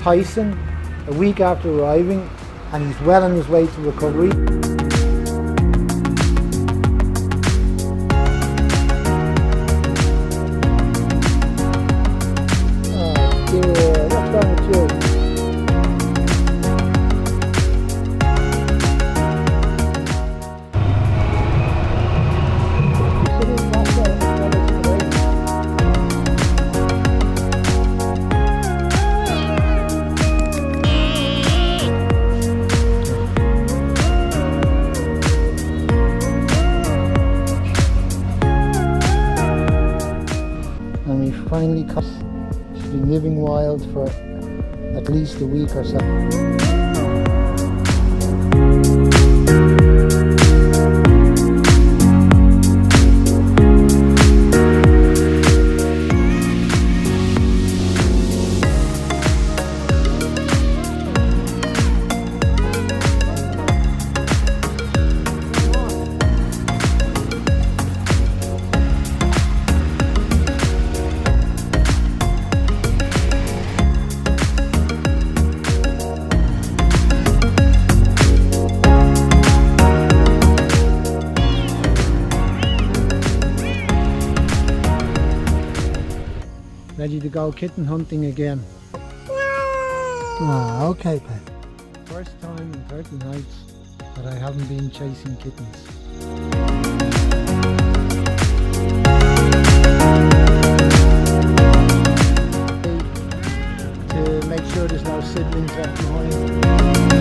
Tyson a week after arriving, and he's well on his way to recovery. Oh dear, what's wrong with you? And we finally caught. She's been living wild for at least a week or so. Ready to go kitten hunting again? Oh, okay, pet. First time in 30 nights that I haven't been chasing kittens. To make sure there's no siblings left behind.